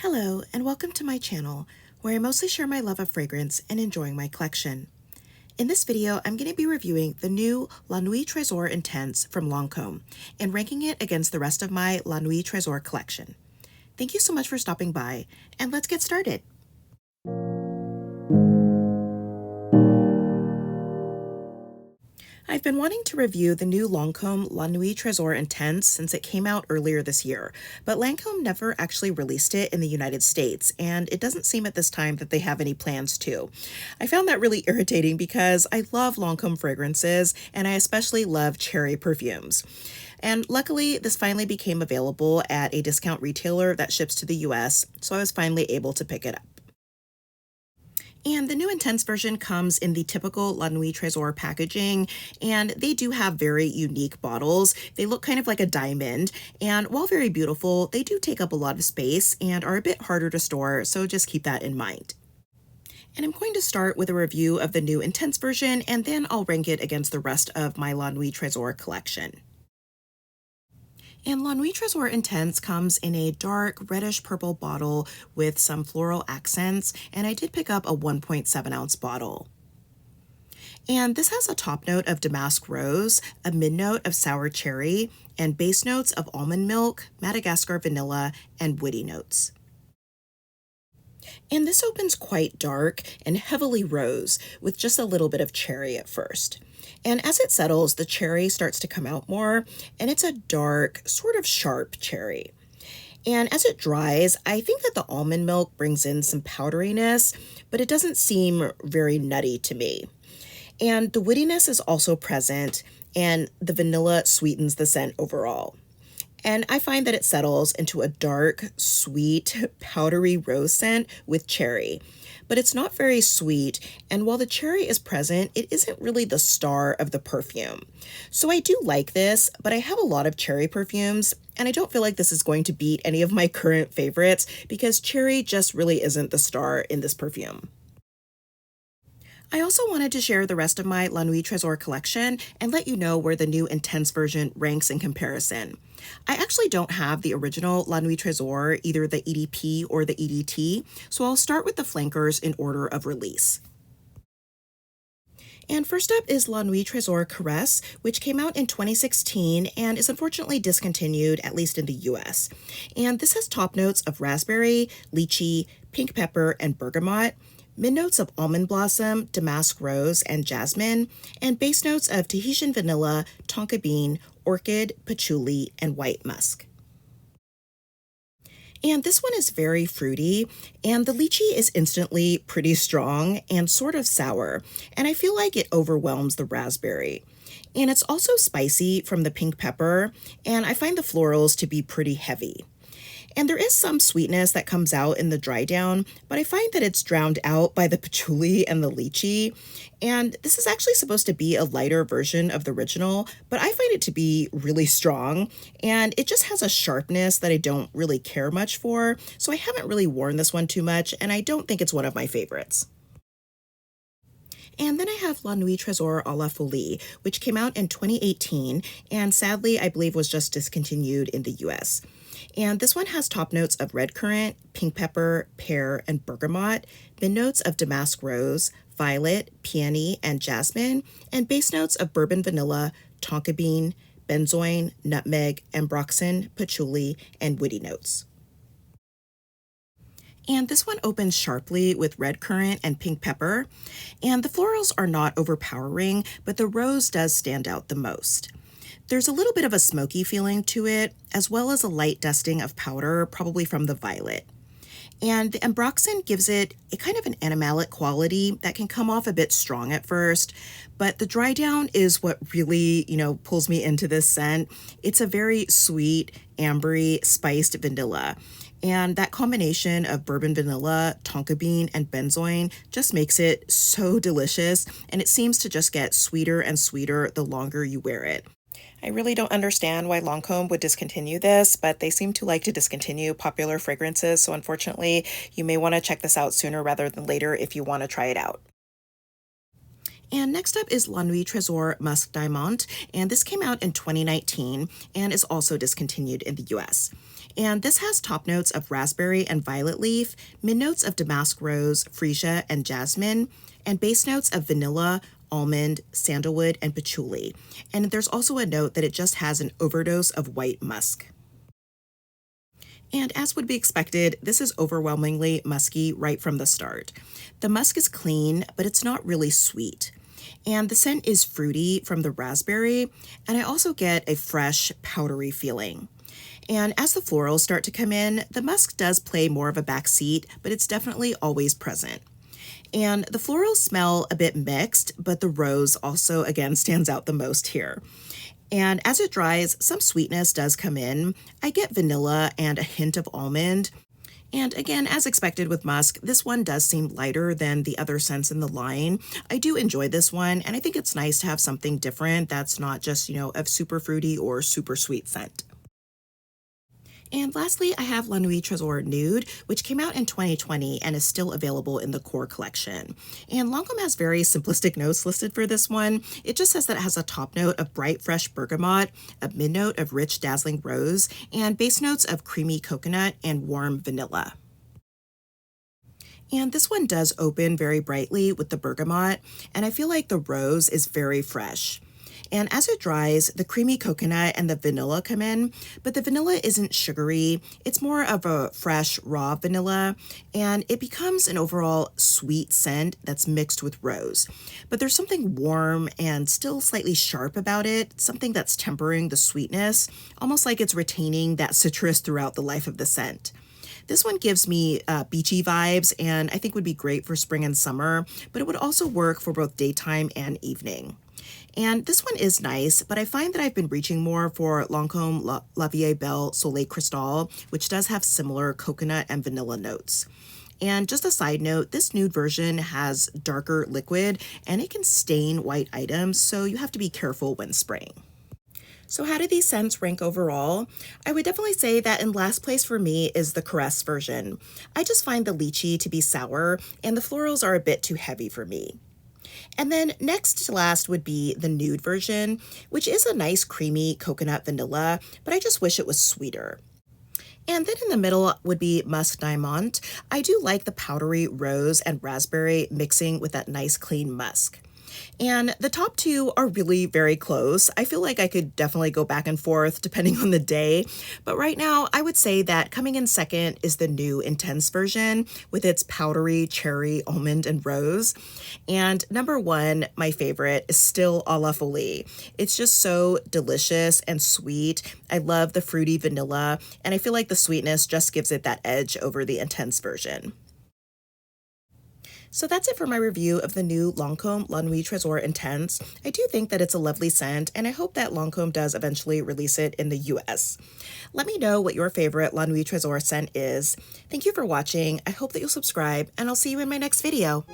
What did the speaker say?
Hello, and welcome to my channel, where I mostly share my love of fragrance and enjoying my collection. In this video, I'm going to be reviewing the new La Nuit Tresor Intense from Lancôme and ranking it against the rest of my La Nuit Tresor collection. Thank you so much for stopping by, and let's get started. I've been wanting to review the new Lancôme La Nuit Tresor Intense since it came out earlier this year, but Lancôme never actually released it in the United States, and it doesn't seem at this time that they have any plans to. I found that really irritating because I love Lancôme fragrances, and I especially love cherry perfumes. And luckily, this finally became available at a discount retailer that ships to the US, so I was finally able to pick it up. And the new Intense version comes in the typical La Nuit Tresor packaging, and they do have very unique bottles. They look kind of like a diamond, and while very beautiful, they do take up a lot of space and are a bit harder to store, so just keep that in mind. And I'm going to start with a review of the new Intense version, and then I'll rank it against the rest of my La Nuit Tresor collection. And La Nuit Tresor Intense comes in a dark reddish purple bottle with some floral accents, and I did pick up a 1.7 ounce bottle. And this has a top note of damask rose, a mid note of sour cherry, and base notes of almond milk, Madagascar vanilla, and woody notes. And this opens quite dark and heavily rose with just a little bit of cherry at first. And as it settles, the cherry starts to come out more, and it's a dark, sort of sharp cherry. And as it dries, I think that the almond milk brings in some powderiness, but it doesn't seem very nutty to me. And the woodiness is also present, and the vanilla sweetens the scent overall. And I find that it settles into a dark, sweet, powdery rose scent with cherry. But it's not very sweet, and while the cherry is present, it isn't really the star of the perfume. So I do like this, but I have a lot of cherry perfumes, and I don't feel like this is going to beat any of my current favorites because cherry just really isn't the star in this perfume. I also wanted to share the rest of my La Nuit Tresor collection and let you know where the new Intense version ranks in comparison. I actually don't have the original La Nuit Tresor, either the EDP or the EDT, so I'll start with the flankers in order of release. And first up is La Nuit Tresor Caresse, which came out in 2016 and is unfortunately discontinued, at least in the US. And this has top notes of raspberry, lychee, pink pepper, and bergamot, mid notes of almond blossom, damask rose, and jasmine, and base notes of Tahitian vanilla, tonka bean, orchid, patchouli, and white musk. And this one is very fruity, and the lychee is instantly pretty strong and sort of sour, and I feel like it overwhelms the raspberry. And it's also spicy from the pink pepper, and I find the florals to be pretty heavy. And there is some sweetness that comes out in the dry down, but I find that it's drowned out by the patchouli and the lychee. And this is actually supposed to be a lighter version of the original, but I find it to be really strong, and it just has a sharpness that I don't really care much for, so I haven't really worn this one too much, and I don't think it's one of my favorites. And then I have La Nuit Tresor A La Folie, which came out in 2018, and sadly, I believe was just discontinued in the US. And this one has top notes of red currant, pink pepper, pear, and bergamot, mid notes of damask rose, violet, peony, and jasmine, and base notes of bourbon vanilla, tonka bean, benzoin, nutmeg, ambroxan, patchouli, and woody notes. And this one opens sharply with red currant and pink pepper, and the florals are not overpowering, but the rose does stand out the most. There's a little bit of a smoky feeling to it, as well as a light dusting of powder, probably from the violet. And the ambroxan gives it a kind of an animalic quality that can come off a bit strong at first, but the dry down is what really, pulls me into this scent. It's a very sweet, ambery, spiced vanilla. And that combination of bourbon vanilla, tonka bean, and benzoin just makes it so delicious, and it seems to just get sweeter and sweeter the longer you wear it. I really don't understand why Lancôme would discontinue this, but they seem to like to discontinue popular fragrances, so unfortunately, you may want to check this out sooner rather than later if you want to try it out. And next up is La Nuit Tresor Musc Diamant, and this came out in 2019 and is also discontinued in the US. And this has top notes of raspberry and violet leaf, mid notes of damask rose, freesia, and jasmine, and base notes of vanilla, almond, sandalwood, and patchouli. And there's also a note that it just has an overdose of white musk. And as would be expected, this is overwhelmingly musky right from the start. The musk is clean, but it's not really sweet. And the scent is fruity from the raspberry, and I also get a fresh, powdery feeling. And as the florals start to come in, the musk does play more of a back seat, but it's definitely always present. And the florals smell a bit mixed, but the rose also, again, stands out the most here. And as it dries, some sweetness does come in. I get vanilla and a hint of almond. And again, as expected with musk, this one does seem lighter than the other scents in the line. I do enjoy this one, and I think it's nice to have something different that's not just, a super fruity or super sweet scent. And lastly, I have La Nuit Tresor Nude, which came out in 2020 and is still available in the core collection. And Lancôme has very simplistic notes listed for this one. It just says that it has a top note of bright, fresh bergamot, a mid note of rich, dazzling rose, and base notes of creamy coconut and warm vanilla. And this one does open very brightly with the bergamot, and I feel like the rose is very fresh. And as it dries, the creamy coconut and the vanilla come in, but the vanilla isn't sugary. It's more of a fresh, raw vanilla, and it becomes an overall sweet scent that's mixed with rose. But there's something warm and still slightly sharp about it, something that's tempering the sweetness, almost like it's retaining that citrus throughout the life of the scent. This one gives me beachy vibes, and I think would be great for spring and summer, but it would also work for both daytime and evening. And this one is nice, but I find that I've been reaching more for Lancôme La Vieille Belle Soleil Cristal, which does have similar coconut and vanilla notes. And just a side note, this nude version has darker liquid, and it can stain white items, so you have to be careful when spraying. So how do these scents rank overall? I would definitely say that in last place for me is the Caresse version. I just find the lychee to be sour, and the florals are a bit too heavy for me. And then next to last would be the Nude version, which is a nice creamy coconut vanilla, but I just wish it was sweeter. And then in the middle would be Musc Diamant. I do like the powdery rose and raspberry mixing with that nice clean musk. And the top two are really very close. I feel like I could definitely go back and forth depending on the day. But right now, I would say that coming in second is the new Intense version with its powdery cherry, almond, and rose. And number one, my favorite, is still A La Folie. It's just so delicious and sweet. I love the fruity vanilla, and I feel like the sweetness just gives it that edge over the Intense version. So that's it for my review of the new Lancôme La Nuit Tresor Intense. I do think that it's a lovely scent, and I hope that Lancôme does eventually release it in the US. Let me know what your favorite La Nuit Tresor scent is. Thank you for watching. I hope that you'll subscribe, and I'll see you in my next video.